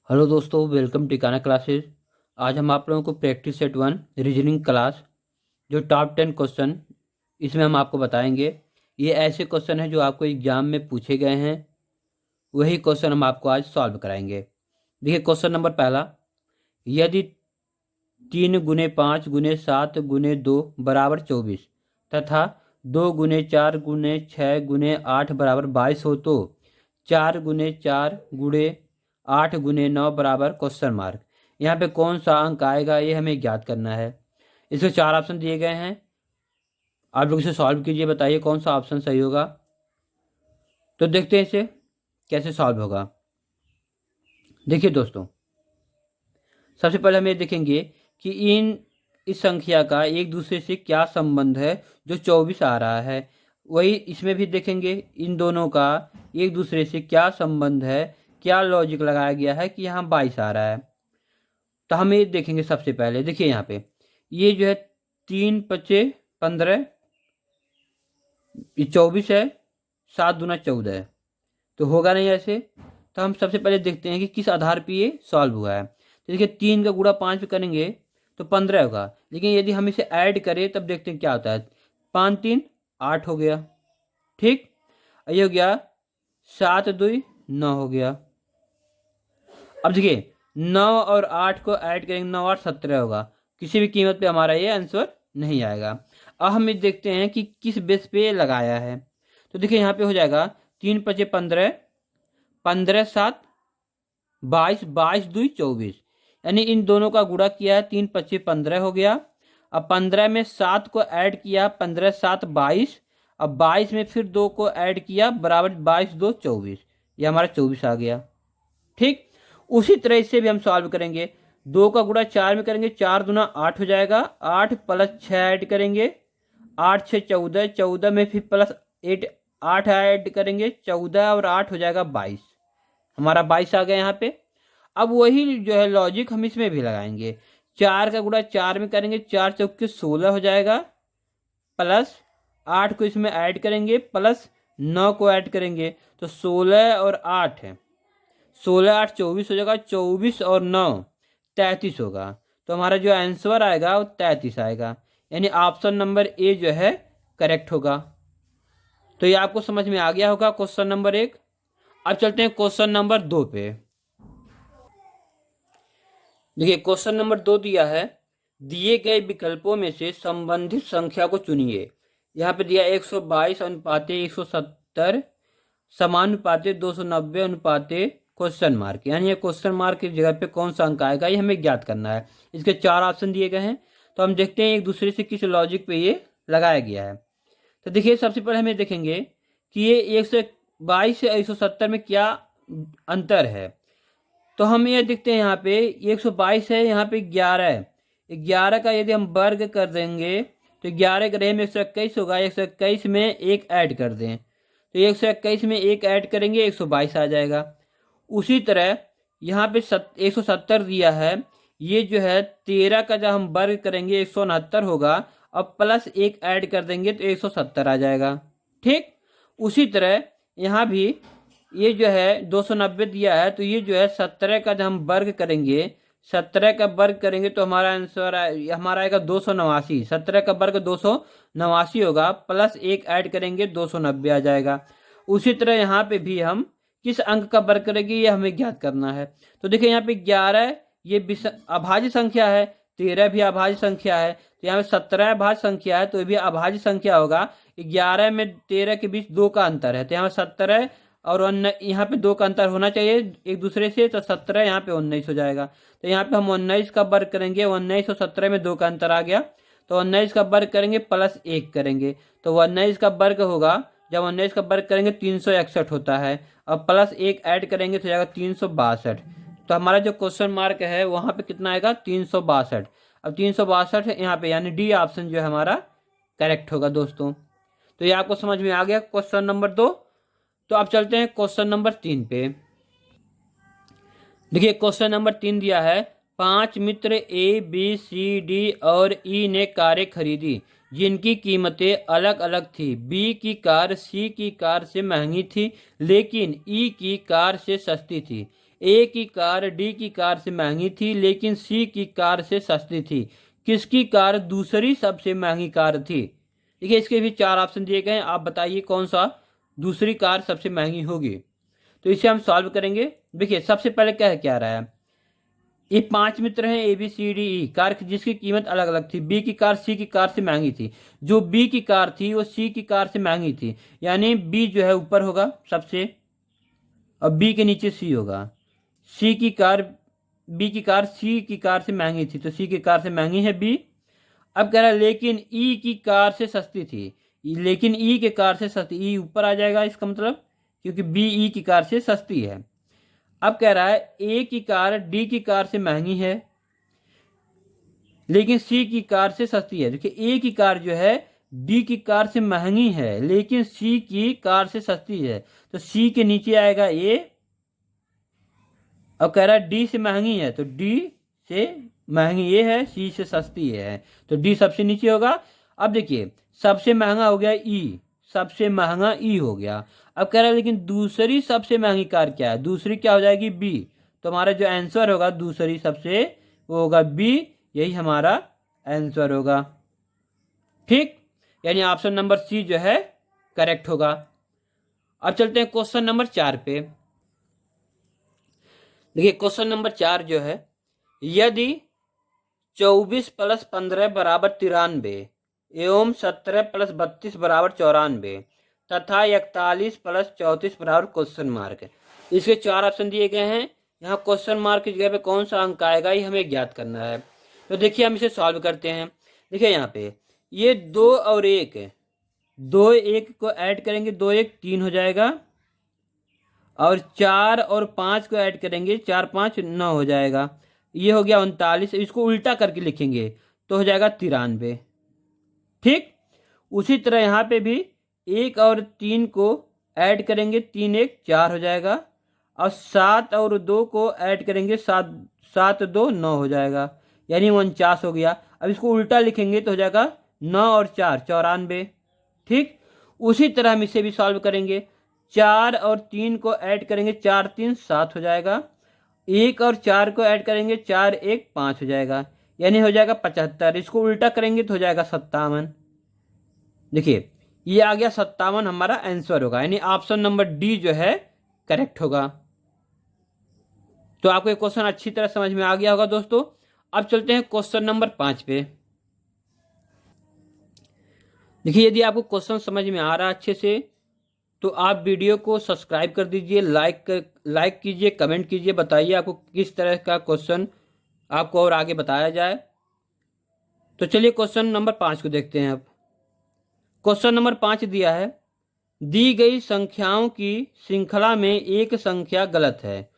Hello दोस्तों, welcome टिकाना classes. आज हम आप लोगों को प्रैक्टिस सेट 1 रीजनिंग क्लास जो टॉप 10 क्वेश्चन इसमें हम आपको बताएंगे। ये ऐसे क्वेश्चन हैं जो आपको एग्जाम में पूछे गए हैं, वही क्वेश्चन हम आपको आज सॉल्व कराएंगे। देखिए क्वेश्चन नंबर पहला, यदि 3 × 5 × 7 × 2 बराबर 24 तथा 2 × 4 × 6 × 8 बराबर 22 हो तो 4 × 4 × 8 × 9 बराबर क्वेश्चन मार्क। यहाँ पे कौन सा अंक आएगा ये हमें ज्ञात करना है। इसके 4 ऑप्शन दिए गए हैं, आप लोग इसे सॉल्व कीजिए, बताइए कौन सा ऑप्शन सही होगा। तो देखते हैं इसे कैसे सॉल्व होगा। देखिए दोस्तों, सबसे पहले हम ये देखेंगे कि इस संख्या का एक दूसरे से क्या संबंध है जो 24 आ रहा है। वही इसमें भी देखेंगे इन दोनों का एक दूसरे से क्या संबंध है, क्या लॉजिक लगाया गया है कि यहाँ 22 आ रहा है। तो हम ये देखेंगे। सबसे पहले देखिए यहाँ पे ये जो है 3 × 5 = 15, ये 24 है, 7 × 2 = 14 है, तो होगा नहीं ऐसे। तो हम सबसे पहले देखते हैं कि किस आधार पे ये सॉल्व हुआ है। तो देखिए 3 का गुणा 5 पे करेंगे तो 15 होगा, लेकिन यदि हम इसे ऐड करें तब देखते हैं क्या होता है। 5 × 3 = 8 हो गया, ठीक। ये हो गया 7 × 2 = 9 हो गया। अब देखिए 9 और 8 को ऐड करेंगे, 9 × 8 = 17 होगा। किसी भी कीमत पे हमारा ये आंसर नहीं आएगा। अब हम ये देखते हैं कि किस बेस पे लगाया है। तो देखिए यहाँ पे हो जाएगा 3 × 5 = 15, 15 × 7 = 22, 22 × 2 = 24, यानी इन दोनों का गुणा किया है, 3 × 5 = 15 हो गया। अब 15 में 7 को ऐड किया, 15 × 7 = 22, अब 22 में फिर 2 को ऐड किया, बराबर 22 × 2 = 24, ये हमारा 24 आ गया, ठीक। उसी तरह इससे भी हम सॉल्व करेंगे। 2 का गुणा 4 में करेंगे, 4 × 2 = 8 हो जाएगा, 8 + 6 ऐड करेंगे, 8 × 6 = 14, 14 में फिर प्लस 8 ऐड करेंगे, 14 और 8 हो जाएगा 22, हमारा 22 आ गया यहाँ पे। अब वही जो है लॉजिक हम इसमें भी लगाएंगे। 4 का गुणा 4 में करेंगे, 4 × 4 = 16 हो जाएगा, प्लस 8 को इसमें ऐड करेंगे, प्लस 9 को ऐड करेंगे, तो 16 और 8 है, 16 × 8 = 24 हो जाएगा, 24 और 9 = 33 होगा। तो हमारा जो आंसर आएगा वो 33 आएगा, यानी ऑप्शन नंबर ए जो है करेक्ट होगा। तो ये आपको समझ में आ गया होगा क्वेश्चन नंबर 1। अब चलते हैं क्वेश्चन नंबर 2 पे। देखिए क्वेश्चन नंबर 2 दिया है, दिए गए विकल्पों में से संबंधित संख्या को चुनिए। यहाँ पे दिया 122 अनुपाते 170 समानुपाते 290 अनुपाते क्वेश्चन मार्क, यानी ये क्वेश्चन मार्क की जगह पे कौन सा अंक आएगा ये हमें ज्ञात करना है। इसके 4 ऑप्शन दिए गए हैं, तो हम देखते हैं एक दूसरे से किस लॉजिक पे ये लगाया गया है। तो देखिए सबसे पहले हमें देखेंगे कि ये 122 से 170 में क्या अंतर है। तो हम ये देखते हैं यहाँ पे 122 है, यहाँ पे 11 है, 11 का यदि हम वर्ग कर देंगे तो 11 के रहे में 121 होगा, 121 में एक ऐड कर दें तो 121 में एक ऐड करेंगे 122 आ जाएगा। उसी तरह यहाँ पे 170 दिया है, ये जो है 13 का जब हम वर्ग करेंगे 169 होगा, अब प्लस एक ऐड कर देंगे तो 170 आ जाएगा, ठीक। उसी तरह यहाँ भी ये जो है 290 दिया है, तो ये जो है 17 का जब हम वर्ग करेंगे, 17 का वर्ग करेंगे तो हमारा आंसर हमारा आएगा 289, 17 का वर्ग 289 होगा, प्लस एक ऐड करेंगे 290 आ जाएगा। उसी तरह यहाँ पे भी हम किस अंक का वर्ग करेंगे ये हमें ज्ञात करना है। तो देखिए यहाँ पे 11 ये अभाज्य संख्या है, 13 भी अभाज्य संख्या है, तो यहाँ पे 17 अभाज्य संख्या है तो ये भी अभाज्य संख्या होगा। 11 में 13 के बीच 2 का अंतर है, तो यहाँ 17 और यहाँ पे 2 का अंतर होना चाहिए एक दूसरे से, तो 17 यहाँ पे 19 हो जाएगा। तो यहाँ पे हम 19 का वर्ग करेंगे, 19 और 17 में 2 का अंतर आ गया, तो 19 का वर्ग करेंगे प्लस 1 करेंगे, तो 19 का वर्ग होगा, जब 19 का वर्ग करेंगे 361 होता है, अब प्लस 1 ऐड करेंगे तो जाएगा 362। तो हमारा जो क्वेश्चन मार्क है वहाँ पे कितना आएगा 362। अब 362 यहाँ पे, यानी डी ऑप्शन जो है हमारा करेक्ट होगा दोस्तों। तो ये आपको समझ में आ गया क्वेश्चन नंबर 2। तो अब चलते हैं क्वेश्चन नंबर 3 पे। देखिए क्वेश्चन नंबर 3 दिया है, 5 मित्र ए बी सी डी और ई ने कारें खरीदी जिनकी कीमतें अलग अलग थी। बी की कार सी की कार से महंगी थी लेकिन ई की कार से सस्ती थी। ए की कार डी की कार से महंगी थी लेकिन सी की कार से सस्ती थी। किसकी कार दूसरी सबसे महंगी कार थी? देखिए इसके भी 4 ऑप्शन दिए गए हैं, आप बताइए कौन सा दूसरी कार सबसे महंगी होगी। तो इसे हम सॉल्व करेंगे। देखिए सबसे पहले क्या रहा है, ये 5 मित्र हैं A B C D E, car जिसकी कीमत अलग अलग थी। बी की कार सी की कार से महंगी थी, जो बी की कार थी वो सी की कार से महंगी थी, यानी बी जो है ऊपर होगा सबसे और बी के नीचे सी होगा। सी की कार बी की कार सी की कार से महंगी थी तो सी की कार से महंगी है बी। अब कह रहा है लेकिन ई की कार से सस्ती थी, लेकिन ई के कार से सस्ती, ई ऊपर आ जाएगा इसका मतलब, क्योंकि बी ई की कार से सस्ती है। अब कह रहा है ए की कार डी की कार से महंगी है लेकिन सी की कार से सस्ती है। देखिए ए की कार जो है डी की कार से महंगी है लेकिन सी की कार से सस्ती है, तो सी के नीचे आएगा ए। अब कह रहा है डी से महंगी है तो डी से महंगी ये है, सी से सस्ती है तो डी सबसे नीचे होगा। अब देखिए सबसे महंगा हो गया ई, सबसे महंगा ई हो गया। अब कह रहा है लेकिन दूसरी सबसे महंगी कार क्या है, दूसरी क्या हो जाएगी बी, तो हमारा जो आंसर होगा दूसरी सबसे वो होगा बी, यही हमारा आंसर होगा। ठीक, यानी ऑप्शन नंबर सी जो है करेक्ट होगा। अब चलते हैं क्वेश्चन नंबर 4 पे। देखिए क्वेश्चन नंबर 4 जो है, यदि 24 + 15 = 93 एवं 17 + 32 = 94 तथा 41 + 34 = ? इसके 4 ऑप्शन दिए गए हैं। यहाँ क्वेश्चन मार्क की जगह पे कौन सा अंक आएगा ये हमें ज्ञात करना है। तो देखिए हम इसे सॉल्व करते हैं। देखिए यहाँ पे ये 2 और 1 है, 2 1 को ऐड करेंगे 2 1 3 हो जाएगा, और 4 और 5 को ऐड करेंगे 4 5 9 हो जाएगा। ये हो गया 39, इसको उल्टा करके लिखेंगे तो हो जाएगा 93। ठीक, उसी तरह यहाँ पे भी 1 और 3 को ऐड करेंगे 3 1 4 हो जाएगा, और 7 और 2 को ऐड करेंगे 7 7 2 9 हो जाएगा, यानी 49 हो गया। अब इसको उल्टा लिखेंगे तो हो जाएगा 9 और 4 94। ठीक, उसी तरह हम इसे भी सॉल्व करेंगे। 4 और 3 को ऐड करेंगे 4 3 7 हो जाएगा, 1 और 4 को ऐड करेंगे 4 1 5 हो जाएगा, यानी हो जाएगा 75। इसको उल्टा करेंगे तो हो जाएगा 57। देखिए ये आ गया 57 हमारा आंसर होगा, यानी ऑप्शन नंबर डी जो है करेक्ट होगा। तो आपको ये क्वेश्चन अच्छी तरह समझ में आ गया होगा दोस्तों। अब चलते हैं क्वेश्चन नंबर 5 पे। देखिए यदि आपको क्वेश्चन समझ में आ रहा है अच्छे से तो आप वीडियो को सब्सक्राइब कर दीजिए, लाइक कीजिए, कमेंट कीजिए, बताइए आपको किस तरह का क्वेश्चन आपको और आगे बताया जाए। तो चलिए क्वेश्चन नंबर 5 को देखते हैं। अब क्वेश्चन नंबर 5 दिया है, दी गई संख्याओं की श्रृंखला में एक संख्या गलत है,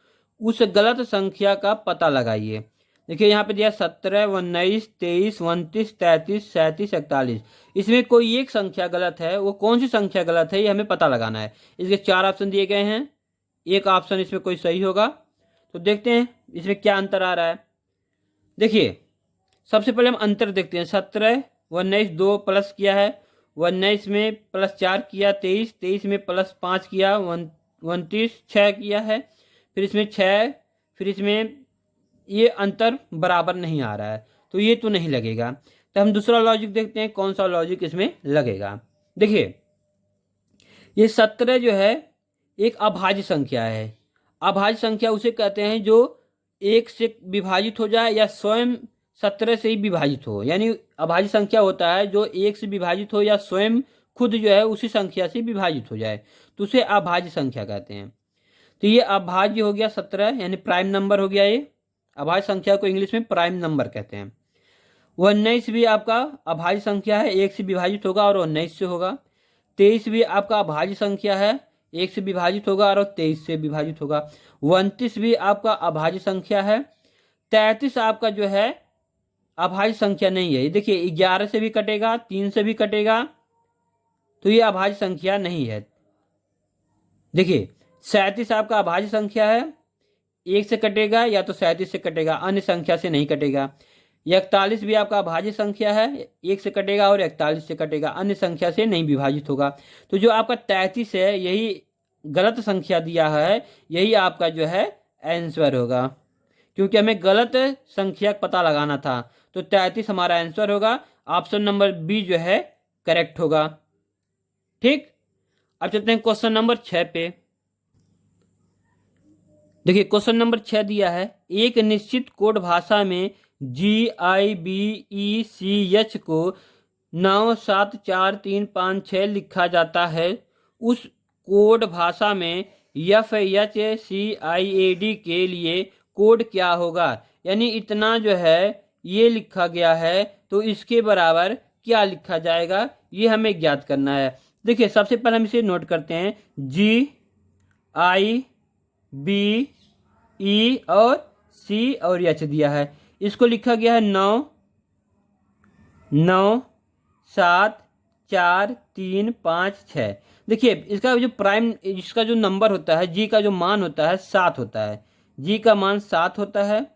उस गलत संख्या का पता लगाइए। देखिए यहाँ पे दिया 17 19 23 29 33 37 41, इसमें कोई एक संख्या गलत है, वो कौन सी संख्या गलत है ये हमें पता लगाना है। इसके 4 ऑप्शन दिए गए हैं, एक ऑप्शन इसमें कोई सही होगा। तो देखते हैं इसमें क्या अंतर आ रहा है। देखिए सबसे पहले हम अंतर देखते हैं। 17 19 2 प्लस किया है, 19 में +4 किया, 23 में +5 किया, 29 6 किया है, फिर इसमें 6, फिर इसमें ये अंतर बराबर नहीं आ रहा है, तो ये तो नहीं लगेगा। तो हम दूसरा लॉजिक देखते हैं कौन सा लॉजिक इसमें लगेगा। देखिए ये 17 जो है एक अभाज्य संख्या है। अभाज्य संख्या उसे कहते हैं जो 1 से विभाजित हो जाए या स्वयं 17 से ही विभाजित हो, यानी अभाज्य संख्या होता है जो 1 से विभाजित हो या स्वयं खुद जो है उसी संख्या से विभाजित हो जाए, तो उसे अभाज्य संख्या कहते हैं। तो ये अभाज्य हो गया 17, यानी प्राइम नंबर हो गया। ये अभाज्य संख्या को इंग्लिश में प्राइम नंबर कहते हैं। 19 भी आपका अभाज्य संख्या है, 1 से विभाजित होगा और 19 से होगा। 23 भी आपका अभाज्य संख्या है, 1 से विभाजित होगा और 23 से विभाजित होगा। 29 भी आपका अभाज्य संख्या है। 33 आपका जो है अभाज्य संख्या नहीं है। देखिए 11 से भी कटेगा, 3 से भी कटेगा, तो ये अभाज्य संख्या नहीं है। देखिए 37 आपका अभाज्य संख्या है, 1 से कटेगा या तो 37 से कटेगा, अन्य संख्या से नहीं कटेगा। 41 भी आपका अभाज्य संख्या है, 1 से कटेगा और 41 से कटेगा, अन्य संख्या से नहीं विभाजित होगा। तो जो आपका 33 है यही गलत संख्या दिया है, यही आपका जो है आंसर होगा, क्योंकि हमें गलत संख्या पता लगाना था। तो 33 हमारा आंसर होगा। ऑप्शन नंबर बी जो है करेक्ट होगा। ठीक, अब चलते हैं क्वेश्चन नंबर 6 पे। देखिए क्वेश्चन नंबर 6 दिया है, एक निश्चित कोड भाषा में GIBECH को 97435 लिखा जाता है। उस कोड भाषा में FHCIAD के लिए कोड क्या होगा? यानी इतना जो है ये लिखा गया है, तो इसके बराबर क्या लिखा जाएगा, ये हमें ज्ञात करना है। देखिए सबसे पहले हम इसे नोट करते हैं, GIBE और C और H दिया है। इसको लिखा गया है 9974356। देखिए इसका जो प्राइम, इसका जो नंबर होता है, G का जो मान होता है 7 होता है। G का मान 7 होता है,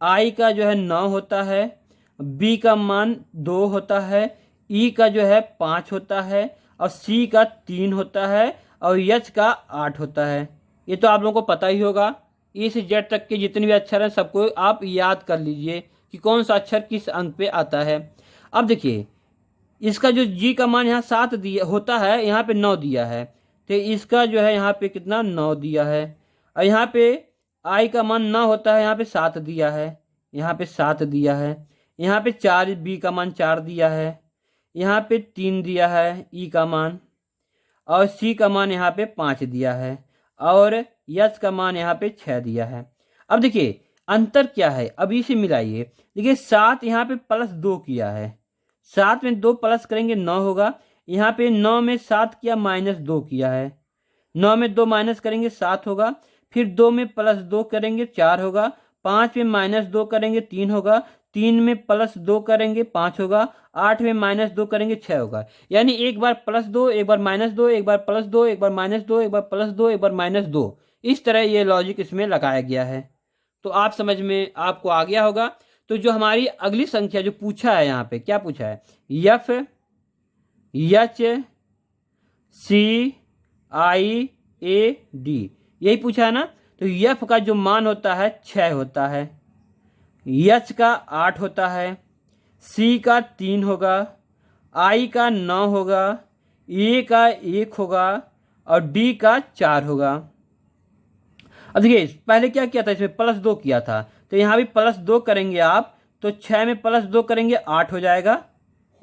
I का जो है 9 होता है, B का मान 2 होता है, E का जो है 5 होता है, और C का 3 होता है, और H का 8 होता है। ये तो आप लोगों को पता ही होगा। E से Z तक के जितने भी अक्षर हैं सबको आप याद कर लीजिए कि कौन सा अक्षर किस अंक पे आता है। अब देखिए इसका जो G का मान यहाँ 7 दिया होता है, यहाँ पे 9 दिया है, तो इसका जो है यहाँ पे कितना 9 दिया है। और यहाँ पे I का मान 9 होता है, यहाँ पे 7 दिया है, यहाँ पे 7 दिया है। यहाँ पे 4, B का मान 4 दिया है, यहाँ पे 3 दिया है E का मान, और C का मान यहाँ पे 5 दिया है, और H का मान यहाँ पे 6 दिया है। अब देखिए अंतर क्या है, अब इसे मिलाइए। देखिए 7 यहाँ पे +2 किया है, 7 में 2 प्लस करेंगे 9 होगा। यहाँ पे 9 में 7 किया -2 किया है, 9 में 2 माइनस करेंगे 7 होगा। फिर 2 में +2 करेंगे 4 होगा, 5 में -2 करेंगे 3 होगा, 3 में +2 करेंगे 5 होगा, 8 में -2 करेंगे 6 होगा। यानी एक बार +2, एक बार -2, एक बार +2, एक बार -2, एक बार +2, एक बार -2, इस तरह ये लॉजिक इसमें लगाया गया है। तो आप समझ में आपको आ गया होगा। तो जो हमारी अगली संख्या जो पूछा है, यहाँ पे क्या पूछा है, FHCIAD, यही पूछा है ना। तो F का जो मान होता है 6 होता है, H का 8 होता है, C का 3 होगा, I का 9 होगा, A का 1 होगा, और D का 4 होगा। अब देखिए पहले क्या किया था, इसमें +2 किया था, तो यहाँ भी +2 करेंगे आप, तो 6 में +2 करेंगे 8 हो जाएगा।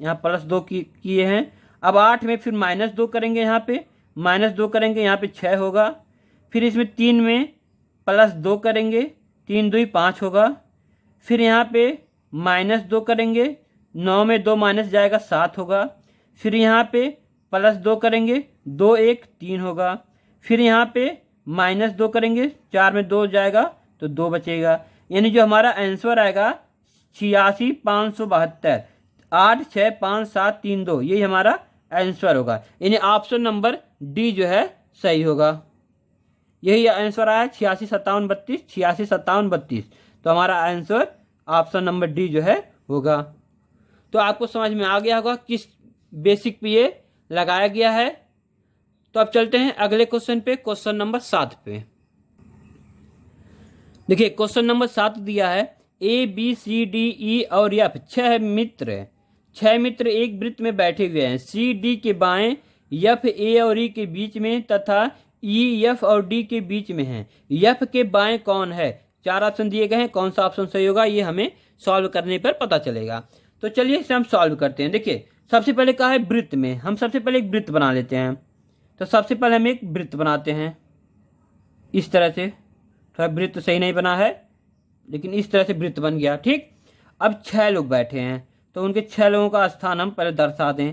यहाँ +2 किए हैं। अब 8 में फिर -2 करेंगे, यहाँ पे -2 करेंगे, यहाँ पे 6 होगा। फिर इसमें 3 में +2 करेंगे, 3 2 5 होगा। फिर यहाँ पे -2 करेंगे, 9 में 2 माइनस जाएगा 7 होगा। फिर यहाँ पे +2 करेंगे, 2 1 3 होगा। फिर यहाँ पे -2 करेंगे, 4 में 2 जाएगा तो 2 बचेगा। यानी जो हमारा आंसर आएगा 86,572, 8 6 5 7 3 2, यही हमारा आंसर होगा। यानी ऑप्शन नंबर डी जो है सही होगा। यही आंसर आया 86 57 32, 86 57 32। तो हमारा आंसर ऑप्शन नंबर डी जो है होगा। तो आपको समझ में आ गया होगा किस बेसिक पे ये लगाया गया है। तो अब चलते हैं अगले क्वेश्चन पे, क्वेश्चन नंबर 7 पे। देखिए क्वेश्चन नंबर 7 दिया है, ABCDE और F 6 मित्र एक वृत्त में बैठे हुए हैं। CD के बाएं, F A और E के बीच में तथा E F और D के बीच में है। F के बाएं कौन है? 4 ऑप्शन दिए गए हैं, कौन सा ऑप्शन सही होगा ये हमें सॉल्व करने पर पता चलेगा। तो चलिए इसे हम सॉल्व करते हैं। देखिए सबसे पहले कहा है वृत्त में, हम सबसे पहले एक वृत्त बना लेते हैं। तो सबसे पहले हम एक वृत्त बनाते हैं इस तरह से। थोड़ा वृत्त सही नहीं बना है, लेकिन इस तरह से वृत्त बन गया। ठीक, अब 6 लोग बैठे हैं, तो उनके 6 लोगों का स्थान हम पहले दर्शा दें।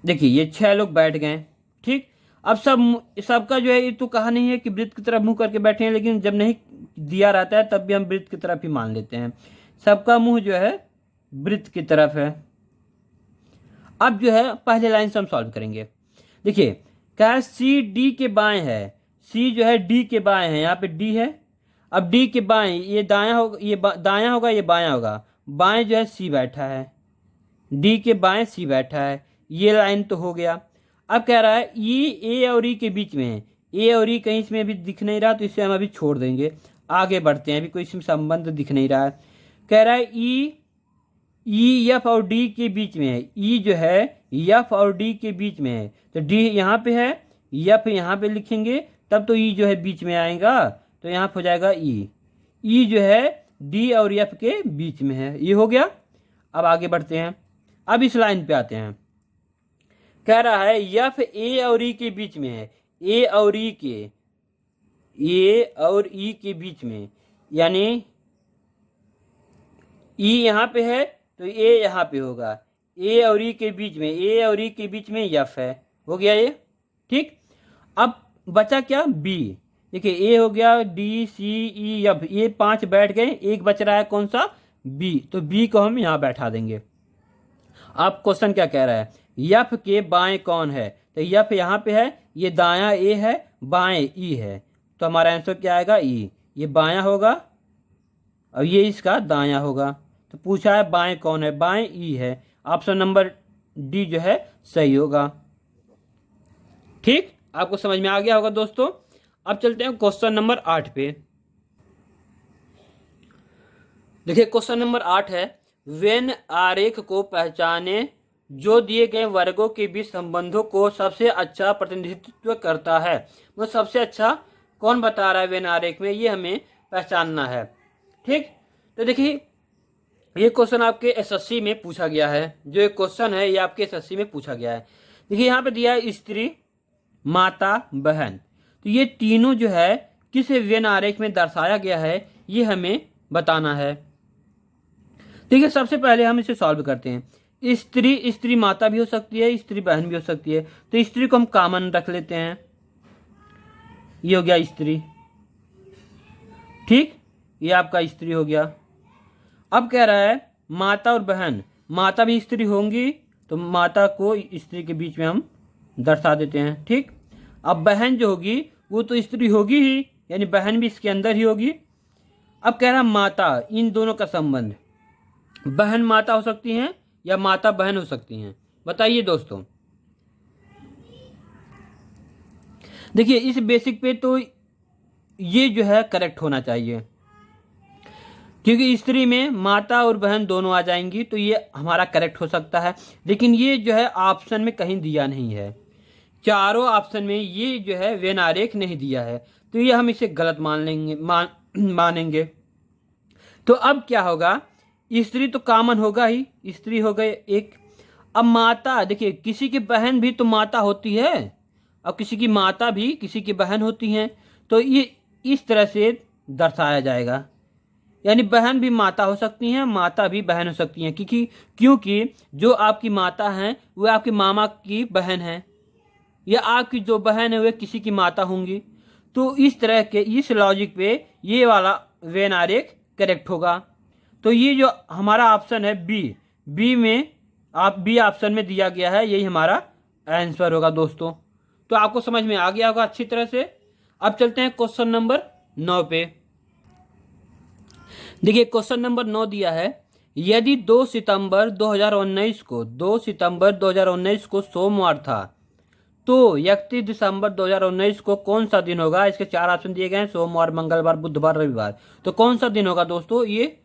देखिए ये 6 लोग बैठ गए। ठीक, अब सबका जो है ये तो कहा नहीं है कि वृत्त की तरफ मुंह करके बैठे हैं, लेकिन जब नहीं दिया रहता है तब भी हम वृत्त की तरफ ही मान लेते हैं। सबका मुंह जो है वृत्त की तरफ है। अब जो है पहले लाइन से हम सॉल्व करेंगे। देखिए क्या है, सी डी के बाएं है, सी जो है डी के बाएं है, यहाँ पे डी है। अब डी के बाएं, ये दायां होगा, ये दायां होगा, ये बायां होगा। बाएं जो है सी बैठा है, डी के बाएं सी बैठा है। ये लाइन तो हो गया। अब कह रहा है ई ए और ई के बीच में है, ए और ई कहीं इसमें अभी दिख नहीं रहा, तो इसे हम अभी छोड़ देंगे, आगे बढ़ते हैं। अभी कोई इसमें संबंध दिख नहीं रहा है। कह रहा है ई एफ और डी के बीच में है। ई जो है एफ और डी के बीच में है, तो डी यहाँ पे है, एफ यहाँ पे लिखेंगे, तब तो ई जो है बीच में आएगा, तो यहाँ हो जाएगा ई। ई जो है डी और एफ के बीच में है। ये हो गया। अब आगे बढ़ते हैं। अब इस लाइन पे आते हैं। कह रहा है एफ ए और ई के बीच में है। ए और ई के बीच में, यानी ई यहाँ पे है तो ए यहाँ पे होगा। ए और ई के बीच में, ए और ई के बीच में एफ है। हो गया ये, ठीक। अब बचा क्या, बी। देखिए ए हो गया, डी सी ई एफ, ये 5 बैठ गए, एक बच रहा है कौन सा, बी। तो बी को हम यहाँ बैठा देंगे। अब क्वेश्चन क्या कह रहा है, एफ के बाएं कौन है, तो एफ यहाँ पे है, ये दायां ए है, बाएं ई है, तो हमारा आंसर क्या आएगा, ई। ये बायां होगा और ये इसका दायां होगा। तो पूछा है बाएं कौन है, बाएं ई है। ऑप्शन नंबर डी जो है सही होगा। ठीक, आपको समझ में आ गया होगा दोस्तों। अब चलते हैं क्वेश्चन नंबर 8 पे। देखिए क्वेश्चन नंबर 8 है, वेन आरेख को पहचाने जो दिए गए वर्गों के बीच संबंधों को सबसे अच्छा प्रतिनिधित्व करता है। वो सबसे अच्छा कौन बता रहा है वेन आरेख में, ये हमें पहचानना है। ठीक, तो देखिए ये क्वेश्चन आपके एसएससी में पूछा गया है। जो एक क्वेश्चन है ये आपके एसएससी में पूछा गया है। देखिए यहाँ पे दिया है स्त्री, माता, बहन, तो ये तीनों जो है किस वेन आरेख में दर्शाया गया है, ये हमें बताना है। देखिए सबसे पहले हम इसे सॉल्व करते हैं। स्त्री माता भी हो सकती है, स्त्री बहन भी हो सकती है, तो स्त्री को हम कॉमन रख लेते हैं। ये हो गया स्त्री। ठीक, ये आपका स्त्री हो गया। अब कह रहा है माता और बहन, माता भी स्त्री होंगी, तो माता को स्त्री के बीच में हम दर्शा देते हैं। ठीक, अब बहन जो होगी वो तो स्त्री होगी ही, यानी बहन भी इसके अंदर ही होगी। अब कह रहा है माता, इन दोनों का संबंध, बहन माता हो सकती हैं या माता बहन हो सकती हैं, बताइए दोस्तों। देखिए इस बेसिक पे तो ये जो है करेक्ट होना चाहिए, क्योंकि स्त्री में माता और बहन दोनों आ जाएंगी, तो ये हमारा करेक्ट हो सकता है। लेकिन ये जो है ऑप्शन में कहीं दिया नहीं है, चारों ऑप्शन में ये जो है वेन आरेख नहीं दिया है, तो ये हम इसे गलत मानेंगे। तो अब क्या होगा, स्त्री तो कॉमन होगा ही, स्त्री हो गए एक। अब माता, देखिए किसी की बहन भी तो माता होती है और किसी की माता भी किसी की बहन होती हैं, तो ये इस तरह से दर्शाया जाएगा, यानी बहन भी माता हो सकती हैं, माता भी बहन हो सकती हैं, क्योंकि जो आपकी माता हैं वो आपके मामा की बहन है, या आपकी जो बहन है वे किसी की माता होंगी। तो इस तरह के इस लॉजिक पे ये वाला वेन आरेख करेक्ट होगा। तो ये जो हमारा ऑप्शन है बी में, आप बी ऑप्शन में दिया गया है, यही हमारा आंसर होगा दोस्तों। तो आपको समझ में आ गया होगा अच्छी तरह से। अब चलते हैं क्वेश्चन नंबर 9 पे। देखिए क्वेश्चन नंबर 9 दिया है, यदि 2 सितंबर 2019 को सोमवार था, तो 31 दिसंबर 2019 को कौन सा दिन होगा। इसके 4 ऑप्शन दिए गए हैं, सोमवार, मंगलवार, बुधवार, रविवार। तो कौन सा दिन होगा दोस्तों, ये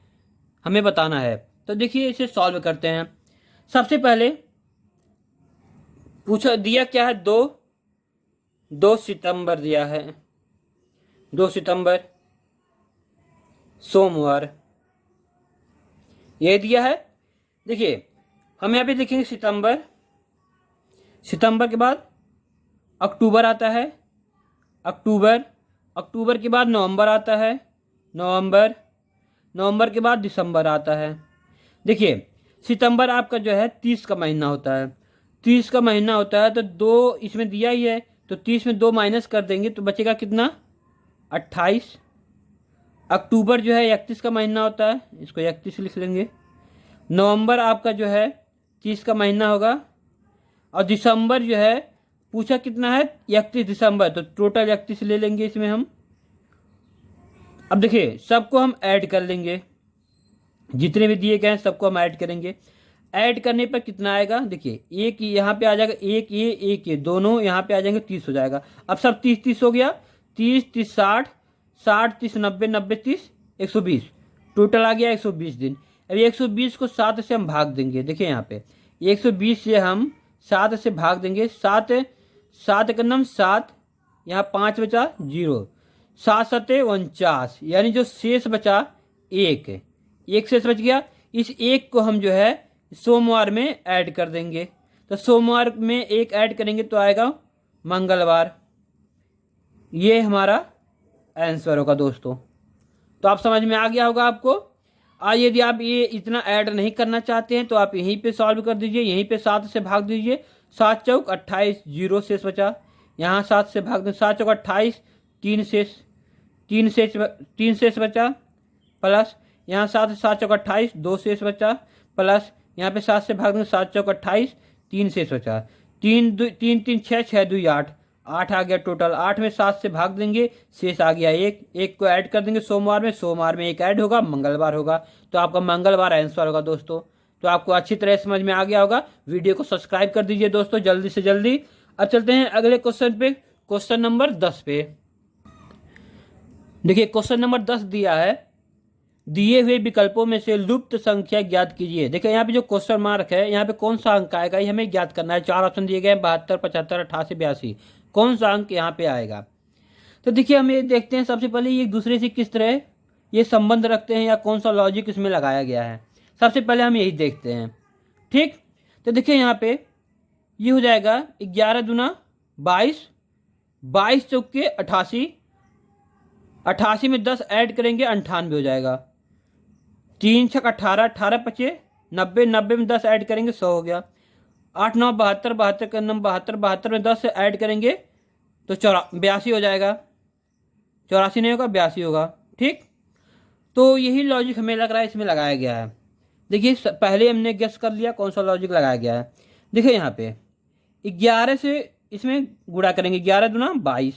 हमें बताना है। तो देखिए इसे सॉल्व करते हैं। सबसे पहले पूछा दिया क्या है, 2 सितंबर दिया है, 2 सितंबर सोमवार, ये दिया है। देखिए हम यहाँ पे देखेंगे सितंबर के बाद अक्टूबर आता है, अक्टूबर के बाद नवंबर आता है, नवंबर के बाद दिसंबर आता है। देखिए सितंबर आपका जो है 30 का महीना होता है, 30 का महीना होता है, तो 2 इसमें दिया ही है, तो 30 में 2 माइनस कर देंगे तो बचेगा कितना, 28। अक्टूबर जो है 31 का महीना होता है, इसको 31 लिख लेंगे। नवंबर आपका जो है 30 का महीना होगा, और दिसंबर जो है पूछा कितना है, 31 दिसंबर, तो टोटल 31 ले लेंगे इसमें हम। अब देखिए सबको हम ऐड कर लेंगे, जितने भी दिए गए हैं सबको हम ऐड करेंगे। ऐड करने पर कितना आएगा, देखिए एक यहाँ पे आ जाएगा, एक ये दोनों यहाँ पे आ जाएंगे, 30 हो जाएगा। अब सब 30 हो गया, 30 60 60 30 90 90 30 120, टोटल आ गया 120 दिन। अब 120 को 7 से हम भाग देंगे, देखिए यहाँ पे 120 से हम 7 से भाग देंगे, 7 7 का नम 7, यहाँ 5 बचा 0, 7 7 49, यानी जो शेष बचा एक शेष बच गया। इस एक को हम जो है सोमवार में ऐड कर देंगे, तो सोमवार में एक ऐड करेंगे तो आएगा मंगलवार। ये हमारा आंसर होगा दोस्तों। तो आप समझ में आ गया होगा आपको। आज यदि आप ये इतना ऐड नहीं करना चाहते हैं तो आप यहीं पे सॉल्व कर दीजिए, यहीं पे 7 से भाग दीजिए, 7 चौक 28, 0 शेष बचा, यहाँ 7 से भाग दें, 7 चौक 28, 3 शेष बचा, प्लस यहाँ 7 चौक 28, 2 शेष बचा, प्लस यहाँ पे 7 से भाग दें, 7 चौक 28, 3 शेष बचा, 3 3 6 6 2 8 आ गया टोटल। 8 में 7 से भाग देंगे, शेष आ गया एक को ऐड कर देंगे सोमवार में एक ऐड होगा, मंगलवार होगा, तो आपका मंगलवार आंसर होगा दोस्तों। तो आपको अच्छी तरह समझ में आ गया होगा। वीडियो को सब्सक्राइब कर दीजिए दोस्तों जल्दी से जल्दी। अब चलते हैं अगले क्वेश्चन पे, क्वेश्चन नंबर 10 पे। देखिए क्वेश्चन नंबर 10 दिया है, दिए हुए विकल्पों में से लुप्त संख्या ज्ञात कीजिए। देखिए यहाँ पे जो क्वेश्चन मार्क है, यहाँ पे कौन सा अंक आएगा ये हमें ज्ञात करना है। 4 ऑप्शन दिए गए हैं, 72 75 88 82, कौन सा अंक यहाँ पे आएगा। तो देखिए हम ये देखते हैं सबसे पहले ये एक दूसरे से किस तरह ये संबंध रखते हैं या कौन सा लॉजिक इसमें लगाया गया है, सबसे पहले हम यही देखते हैं। ठीक, तो देखिए यहाँ पे ये हो जाएगा 11 दूना 22, 22 चौके 88, 88 में 10 ऐड करेंगे 98 हो जाएगा, 3 छक 18, 18 पचे 90, 90 में 10 ऐड करेंगे 100 हो गया, 8 9 72, 72 का नंबर 72, 72 में 10 ऐड करेंगे तो 82 हो जाएगा, 84 नहीं होगा 82 होगा। ठीक, तो यही लॉजिक हमें लग रहा है इसमें लगाया गया है। देखिए पहले हमने गेस कर लिया कौन सा लॉजिक लगाया गया है। देखिए यहाँ पे 11 से इसमें गुणा करेंगे, 11 दूना 22,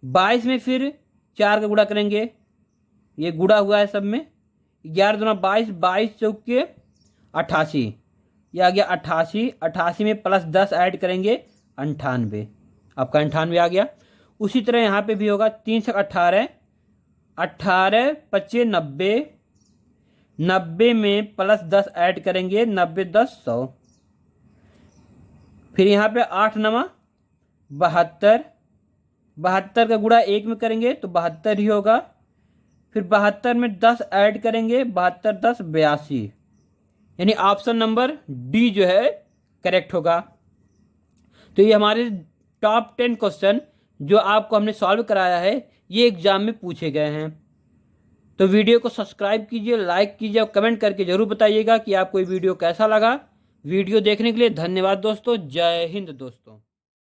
22 में फिर 4 का गुणा करेंगे, ये गुणा हुआ है सब में, 11 दूना 22, 22 चौके 88, ये आ गया 88, 88 में प्लस 10 ऐड करेंगे 98, आपका 98 आ गया। उसी तरह यहाँ पे भी होगा, 3 छक 18, 18 पचे 90, 90 में प्लस 10 ऐड करेंगे 90 10 100, फिर यहाँ पे 8 9 72, 72 का गुणा 1 में करेंगे तो 72 ही होगा, फिर 72 में 10 ऐड करेंगे 72 10 82, यानी ऑप्शन नंबर डी जो है करेक्ट होगा। तो ये हमारे टॉप 10 क्वेश्चन जो आपको हमने सॉल्व कराया है ये एग्जाम में पूछे गए हैं। तो वीडियो को सब्सक्राइब कीजिए, लाइक कीजिए और कमेंट करके जरूर बताइएगा कि आपको ये वीडियो कैसा लगा। वीडियो देखने के लिए धन्यवाद दोस्तों। जय हिंद दोस्तों।